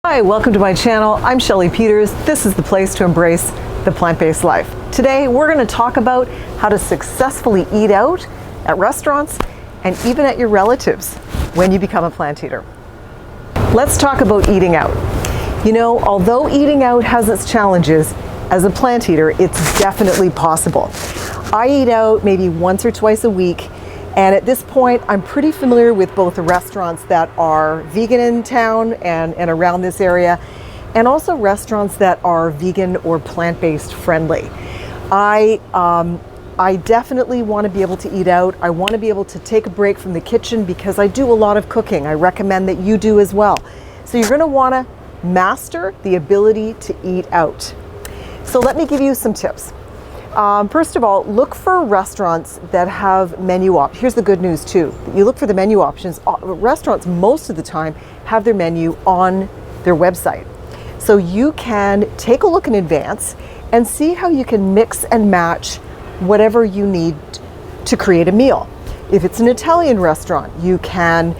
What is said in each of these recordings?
Hi, welcome to my channel. I'm Shelly Peters. This is the place to embrace the plant-based life. Today, we're going to talk about how to successfully eat out at restaurants and even at your relatives when you become a plant eater. Let's talk about eating out. You know, although eating out has its challenges, as a plant eater, it's definitely possible. I eat out maybe once or twice a week, and at this point, I'm pretty familiar with both the restaurants that are vegan in town and around this area, and also restaurants that are vegan or plant-based friendly. I definitely want to be able to eat out. I want to be able to take a break from the kitchen because I do a lot of cooking. I recommend that you do as well. So you're going to want to master the ability to eat out. So let me give you some tips. First of all, look for restaurants that have menu options. Here's the good news too. You look for the menu options. Restaurants most of the time have their menu on their website. So you can take a look in advance and see how you can mix and match whatever you need to create a meal. If it's an Italian restaurant, you can,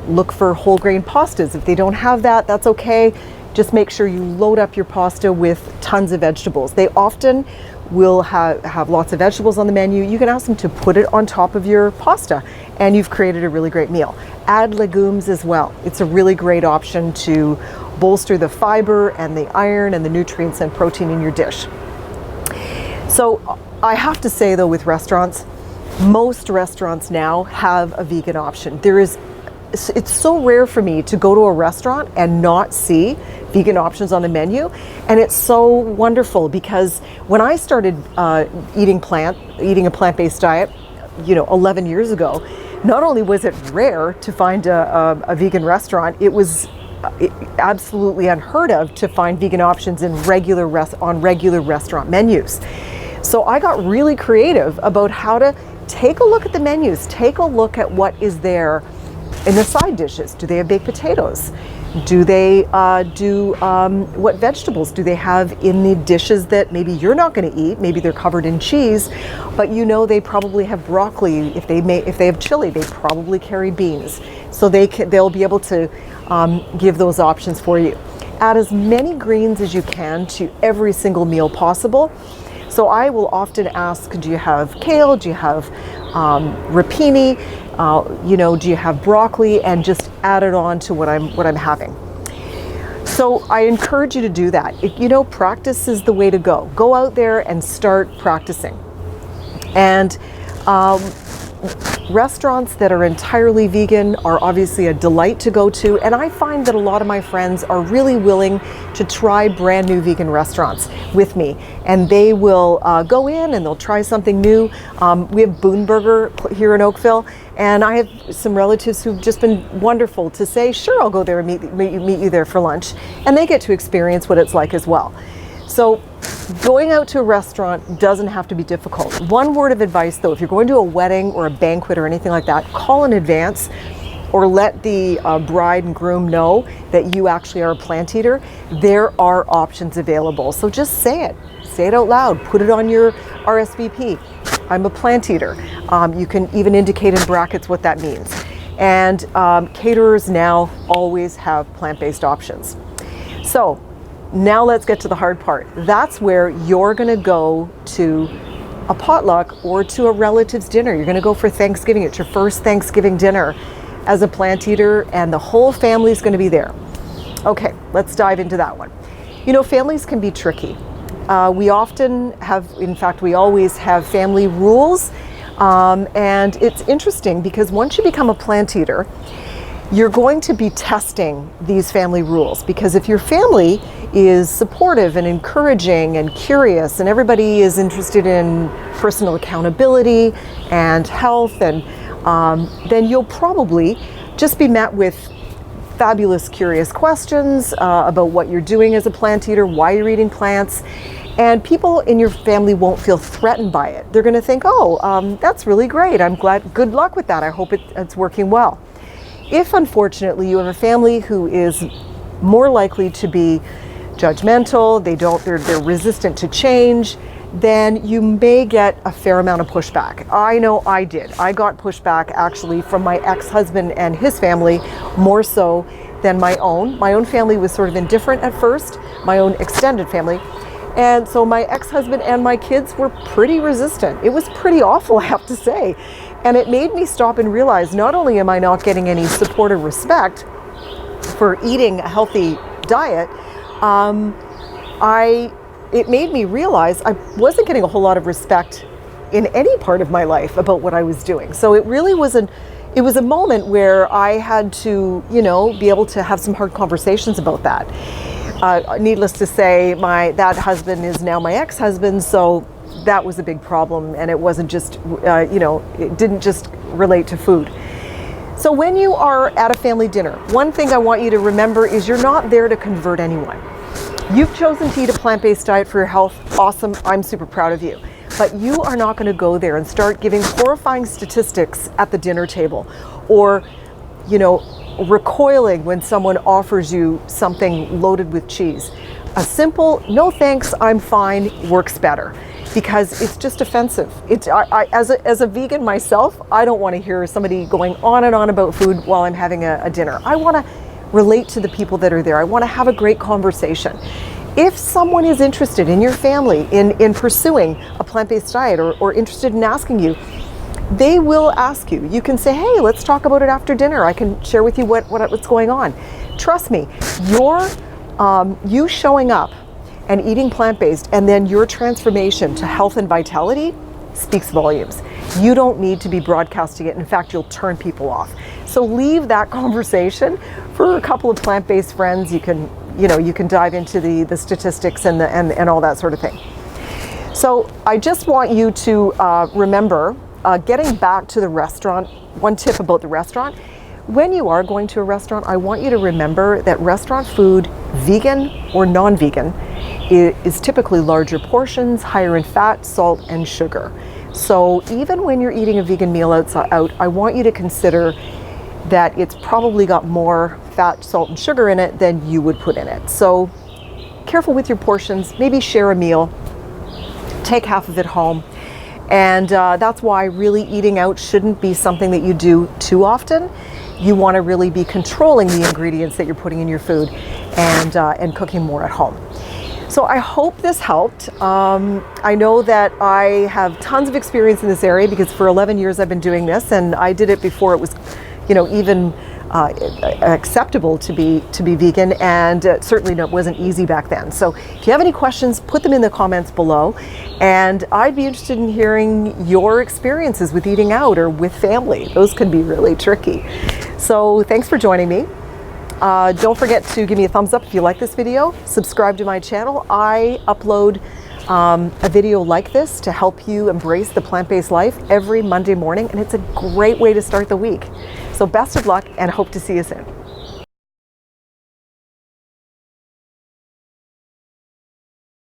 look for whole grain pastas. If they don't have that, that's okay. Just make sure you load up your pasta with tons of vegetables. They often will have lots of vegetables on the menu. You can ask them to put it on top of your pasta and you've created a really great meal. Add legumes as well. It's a really great option to bolster the fiber and the iron and the nutrients and protein in your dish. So I have to say though, with restaurants, most restaurants now have a vegan option. It's so rare for me to go to a restaurant and not see vegan options on the menu, and it's so wonderful because when I started eating a plant-based diet, 11 years ago, not only was it rare to find a vegan restaurant, it was absolutely unheard of to find vegan options on regular restaurant menus. So I got really creative about how to take a look at the menus, take a look at what is there in the side dishes. Do they have baked potatoes? Do they what vegetables do they have in the dishes that maybe you're not going to eat? Maybe they're covered in cheese, but they probably have broccoli. If they have chili, they probably carry beans. So they'll be able to give those options for you. Add as many greens as you can to every single meal possible. So I will often ask, do you have kale? Do you have rapini? Do you have broccoli? And just add it on to what I'm having. So I encourage you to do that. Practice is the way to go. Go out there and start practicing. And restaurants that are entirely vegan are obviously a delight to go to, and I find that a lot of my friends are really willing to try brand new vegan restaurants with me, and they will go in and they'll try something new. We have Boone Burger here in Oakville, and I have some relatives who've just been wonderful to say, sure, I'll go there and meet you there for lunch, and they get to experience what it's like as well. So going out to a restaurant doesn't have to be difficult. One word of advice though, if you're going to a wedding or a banquet or anything like that, call in advance or let the bride and groom know that you actually are a plant eater. There are options available. So just say it out loud, put it on your RSVP. I'm a plant eater. You can even indicate in brackets what that means. And caterers now always have plant-based options. So now let's get to the hard part. That's where you're going to go to a potluck or to a relative's dinner. You're going to go for Thanksgiving. It's your first Thanksgiving dinner as a plant eater, and the whole family is going to be there. Okay, let's dive into that one. Families can be tricky. We often have, in fact, we always have family rules, and it's interesting because once you become a plant eater, you're going to be testing these family rules, because if your family is supportive and encouraging and curious and everybody is interested in personal accountability and health, and then you'll probably just be met with fabulous curious questions about what you're doing as a plant eater, why you're eating plants, and people in your family won't feel threatened by it. They're going to think, that's really great. I'm glad, good luck with that. I hope it's working well. If unfortunately you have a family who is more likely to be judgmental, they're resistant to change, then you may get a fair amount of pushback. I know I did. I got pushback actually from my ex-husband and his family more so than my own. My own family was sort of indifferent at first, my own extended family. And so my ex-husband and my kids were pretty resistant. It was pretty awful, I have to say. And it made me stop and realize not only am I not getting any support or respect for eating a healthy diet, it made me realize I wasn't getting a whole lot of respect in any part of my life about what I was doing. So it really was a moment where I had to, be able to have some hard conversations about that. Needless to say, that husband is now my ex-husband, so that was a big problem, and it wasn't just, it didn't just relate to food. So when you are at a family dinner, one thing I want you to remember is you're not there to convert anyone. You've chosen to eat a plant-based diet for your health. Awesome, I'm super proud of you. But you are not going to go there and start giving horrifying statistics at the dinner table, or, recoiling when someone offers you something loaded with cheese. A simple, no thanks, I'm fine, works better, because it's just offensive. As a vegan myself, I don't want to hear somebody going on and on about food while I'm having a dinner. I want to relate to the people that are there. I want to have a great conversation. If someone is interested in your family in pursuing a plant-based diet, or interested in asking you, they will ask you. You can say, hey, let's talk about it after dinner. I can share with you what's going on. Trust me, you showing up and eating plant-based, and then your transformation to health and vitality speaks volumes. You don't need to be broadcasting it. In fact, you'll turn people off. So leave that conversation for a couple of plant-based friends. You can dive into the statistics and all that sort of thing. So I just want you to remember, getting back to the restaurant, one tip about the restaurant: when you are going to a restaurant, I want you to remember that restaurant food, vegan or non-vegan, is typically larger portions, higher in fat, salt, and sugar. So even when you're eating a vegan meal out, I want you to consider that it's probably got more fat, salt, and sugar in it than you would put in it. So careful with your portions, maybe share a meal, take half of it home. And that's why really eating out shouldn't be something that you do too often. You want to really be controlling the ingredients that you're putting in your food, and cooking more at home. So I hope this helped. I know that I have tons of experience in this area because for 11 years I've been doing this, and I did it before it was, even acceptable to be vegan, and certainly it wasn't easy back then. So if you have any questions, put them in the comments below, and I'd be interested in hearing your experiences with eating out or with family. Those can be really tricky. So thanks for joining me. Don't forget to give me a thumbs up if you like this video. Subscribe to my channel. I upload a video like this to help you embrace the plant-based life every Monday morning, and it's a great way to start the week. So best of luck, and hope to see you soon.